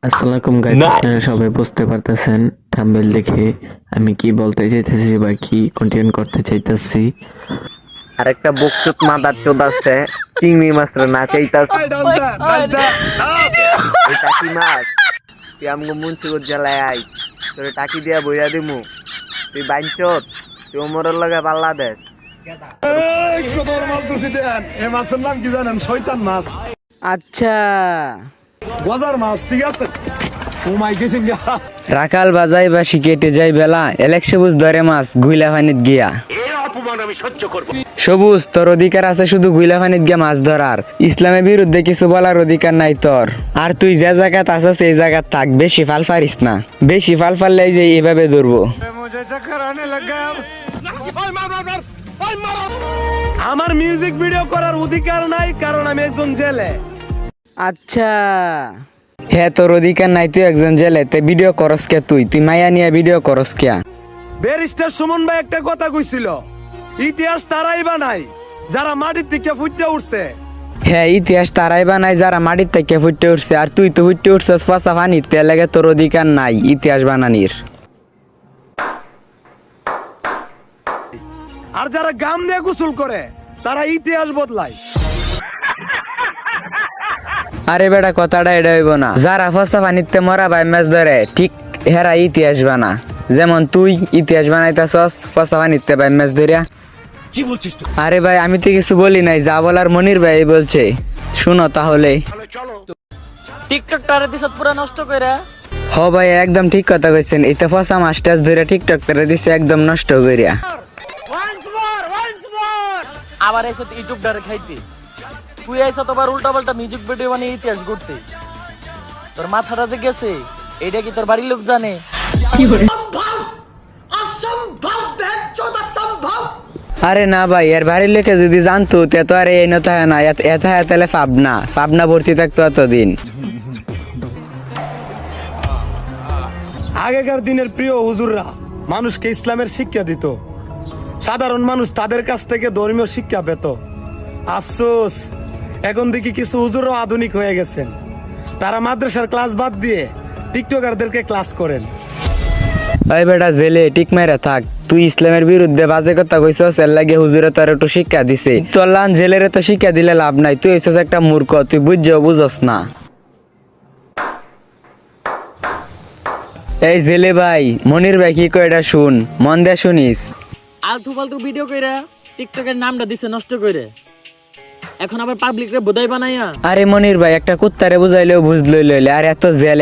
আসসালামু গাইস, আপনারা সবাই বুঝতে পারতেছেন থাম্বনেল দেখে আমি কি বলতে চাইতেছি বা কি কন্টেন্ট করতে চাইতেছি। আরেকটা বকচুত মাদার চোদ আছে, চিংড়ি মাছরে না চাইতাছে। এই টাকি মাছ তুই আমগো মুন্সিগঞ্জ জেলায় আই, তোরে টাকি দিয়া বইয়া দিমু, তুই বাইনচোদ, তুই ওমরের লগে পাল্লা দেস। মাছের নাম কি জানেন? শয়তান মাছ, আচ্ছা গজার মাছ। ঠিক আছে, ও মাই গেছিং রাখাল বাজাই বা কেটে যাই বেলা এলেক সবুজ ধরে মাছ গুইলা পানিত গিয়া। সবুজ, তোর অধিকার আছে শুধু গুইলা পানিত গিয়া মাছ ধরার। ইসলামের বিরুদ্ধে কিছু বলার অধিকার নাই তোর। আর তুই যে জায়গাত আছস এই জায়গাত থাক, বেশি ফাল পারিস না। বেশি ফাল পারলেই যে এভাবে ধরবো। আমার মিউজিক ভিডিও করার অধিকার নাই, কারণ আমি একজন জেলে। আচ্ছা হ্যাঁ, তোর অধিকার নাই, তুই একজন জেলেতে ভিডিও করস কে? তুই মায়া নিয়ে ভিডিও করস কে? ব্যারিস্টার সুমন ভাই একটা কথা কইছিল, ইতিহাস তারাই বানাই যারা মাটির থেকে ফুটে উঠছে। হ্যাঁ, ইতিহাস তারাই বানায় যারা মাটির থেকে ফুটে উঠছে। আর তুই তো ফুটে উঠছস ফাঁসা পানিতে, লাগে তোর অধিকার নাই ইতিহাস বানানির। আর যারা গাম দিয়ে গোসল করে তারা ইতিহাস বদলায়। আরে বেটা, কথাটা এটা হইব না। যারা ফসা পানিতে মরা ভাই মাছ ধরে, ঠিক হেরা ইতিহাস বানা। যেমন তুই ইতিহাস বানাইতাছস ফসা পানিতে ভাই মাছ ধরিয়া। কি বলছিস তুই? আরে ভাই, আমি তো কিছু বলি নাই, যা বলার মনির ভাই বলছে, শুনো তাহলে। টিকটকটারে দিছত পুরা নষ্ট কইরা। হ ভাই, একদম ঠিক কথা কইছেন। এটা ফসা মাছ টাছ ধরে টিকটক করে দিছে একদম নষ্ট করিয়া। আবার এসে ইউটিউবটারে খাইতে, তুই আইসা তোমার উল্টা পাল্টা মিউজিক ভিডিও বানিয়ে ইতিহাস করতে। তোর মাথাটা যে গেছে, এইটা কি তোর বাড়ির লোক জানে? আরে না ভাই, এর বাড়ির লোকে যদি জানতো তে তো আরে এই নতা না, এত তাহলে পাবনা ভর্তি থাকতো এতদিন। আগেকার দিনের প্রিয় হুজুররা মানুষকে ইসলামের শিক্ষা দিত, সাধারণ মানুষ তাদের কাছ থেকে ধর্মীয় শিক্ষা পেত। আফসোস, এখন দেখি কিছু হুজুরও আধুনিক হয়ে গেছেন। তারা মাদ্রাসার ক্লাস বাদ দিয়ে টিকটকারদেরকে ক্লাস করেন। ওই বেটা, জেলে টিক মেরে থাক। তুই ইসলামের বিরুদ্ধে বাজে কথা কইছস, এর লাগে হুজুরে তোর একটু শিক্ষা দিছে। তোর লান জেলের তো শিক্ষা দিলে লাভ নাই, তুই হইছস একটা মূর্খ, তুই বুঝছস না। এই জেলে ভাই, মনির ভাই কি কয় এটা শুন, মন দিয়ে শুনিস। আলতু ফালতু ভিডিও কইরা টিকটকের নামটা দিছে নষ্ট কইরে, এখন আবার পাবলিক রে বোধাই বানাইয়া। আরে মনির ভাই, একটা কুত্তারে বুঝাইলেও বুঝলই লইলে, আর এত জেলে